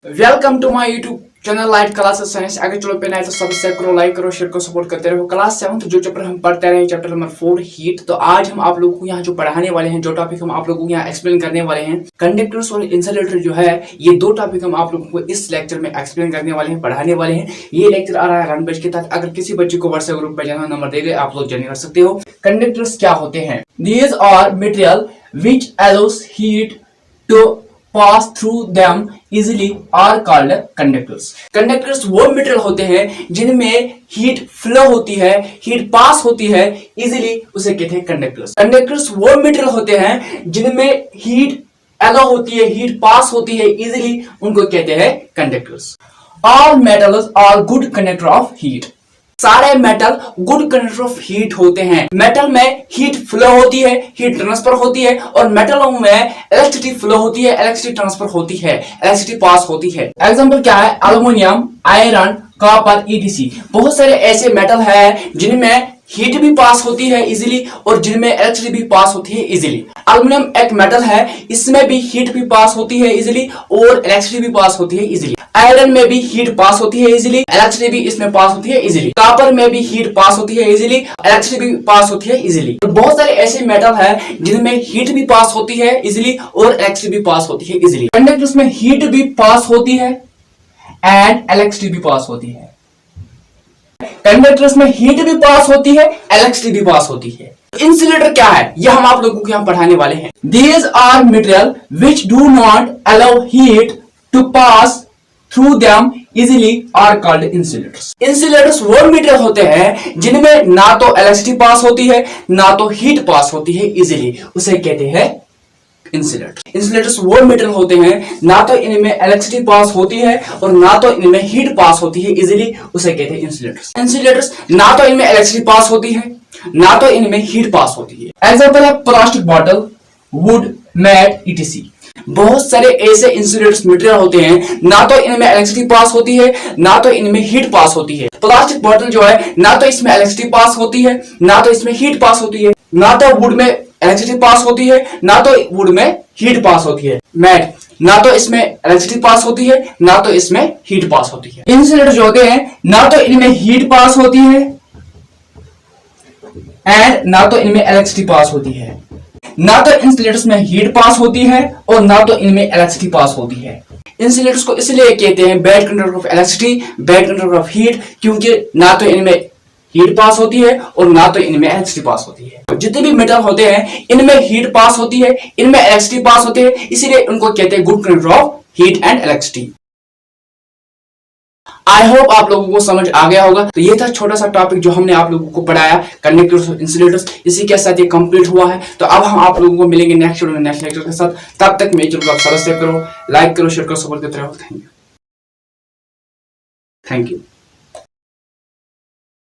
Welcome to my YouTube channel light classes science. अगर चलो पे तो सब्सक्राइब करो, लाइक करो, शेयर करो, सपोर्ट करते रहो। क्लास 7 जो चैप्टर हम पढ़ते रहे चैप्टर नंबर 4 हीट। तो आज हम आप लोगों को यहाँ जो पढ़ाने वाले हैं, जो टॉपिक हम आप लोगों को यहाँ एक्सप्लेन करने वाले हैं, कंडक्टर्स और इंसुलेटर जो है, ये दो टॉपिक हम आप लोगों को इस लेक्चर में एक्सप्लेन करने वाले हैं, पढ़ाने वाले हैं। ये लेक्चर आ रहा है रन पेज के तहत। अगर किसी बच्चे को व्हाट्सएप ग्रुप में जाना नंबर देगा, आप लोग ज्वाइन कर सकते हो। कंडक्टर्स क्या होते हैं? These are material which allows heat to pass through them easily are called conductors। Conductors वो मटेरियल होते हैं जिनमें हीट फ्लो होती है, हीट पास होती है इजीली, उसे कहते हैं कंडक्टर्स। कंडक्टर्स वो मटेरियल होते हैं जिनमें हीट अलाउ होती है, हीट पास होती है इजीली, उनको कहते हैं conductors. All metals are good conductor of heat. सारे metal good conductor of heat होते हैं। मेटल में हीट फ्लो होती है, हीट ट्रांसफर होती है, और मेटलों में इलेक्ट्रिसिटी फ्लो होती है, इलेक्ट्रिसिटी ट्रांसफर होती है, इलेक्ट्रिसिटी पास होती है। एग्जांपल क्या है? Aluminium, iron, copper, etc. बहुत सारे ऐसे मेटल है जिनमें हीट भी पास होती है इजीली और जिनमें इलेक्ट्रिसिटी भी पास होती है इजीली। एल्युमिनियम एक मेटल है, इसमें भी हीट भी पास होती है इजीली और इलेक्ट्रिसिटी भी पास होती है इजीली। आयरन में भी हीट पास होती है इजीली, इलेक्ट्रिसिटी भी इसमें पास होती है इजीली। कॉपर में भी हीट पास होती है इजीली, इलेक्ट्रिसिटी भी पास होती है इजीली। तो बहुत सारे ऐसे मेटल है जिनमें हीट भी पास होती है इजीली और इलेक्ट्रिसिटी भी पास होती है इजीली। कंडक्टर्स में हीट भी पास होती है एंड इलेक्ट्रिसिटी भी पास होती है। कंडक्टर्स में हीट भी पास होती है, इलेक्ट्रिसिटी भी पास होती है। इंसुलेटर क्या है? यह हम आप लोगों को यहाँ पढ़ाने वाले हैं। These are material which do not allow heat to pass through them easily are called insulators। Insulators वो मटेरियल होते हैं जिनमें ना तो इलेक्ट्रिसिटी पास होती है, ना तो हीट पास होती है इजीली, उसे कहते हैं इंसुलेटर। इंसुलेटर्स वो मटेरियल होते हैं ना तो इनमें इलेक्ट्रिसिटी पास होती है और ना तो इनमें हीट पास होती है इजीली, उसे कहते हैं इंसुलेटर्स। इंसुलेटर्स ना तो इनमें इलेक्ट्रिसिटी पास होती है, ना तो इनमें हीट पास होती है। एग्जांपल है plastic bottle, wood, mat, ETC. बहुत सारे ऐसे इंसुलेटर्स मटेरियल होते हैं ना तो इनमें इलेक्ट्रिसिटी पास होती है, ना तो इनमें हीट पास होती है। प्लास्टिक बॉटल जो है, ना तो इसमें इलेक्ट्रिसिटी पास होती है, ना तो इसमें हीट पास होती है। ना तो वुड में इलेक्ट्रिसिटी पास होती है, ना तो वुड में हीट पास होती है। मैट, ना तो इसमें इलेक्ट्रिसिटी पास होती है, ना तो इसमें हीट पास होती है। इंसुलेटर जो होते हैं ना तो इनमें हीट पास होती है एंड ना तो इनमें इलेक्ट्रिसिटी पास होती है। ना तो इंसुलेटर्स में हीट पास होती है और ना तो इनमें इलेक्ट्रिसिटी पास होती है। इंसुलेटर्स को इसलिए कहते हैं bad conductor of electricity, bad conductor of heat, क्योंकि ना तो इनमें हीट पास होती है और ना तो इनमें इलेक्ट्रिसिटी पास होती है। जितने भी मेटल होते हैं इनमें हीट पास होती है, इनमें इलेक्ट्रिसिटी पास होती है, इसीलिए उनको कहते हैं good conductor of heat and electricity. I hope आप लोगों को समझ आ गया होगा। तो ये था छोटा सा टॉपिक जो हमने आप लोगों को पढ़ाया, कंडक्टर्स और इंसुलेटर्स। इसी के साथ ये कंप्लीट हुआ है। तो अब हम आप लोगों को मिलेंगे नेक्स्ट वीडियो में नेक्स्ट लेक्चर के साथ। तब तक मेरे चैनल को आप सब्सक्राइब करो, लाइक करो, शेयर करो, सपोर्ट करते रहो। Thank you.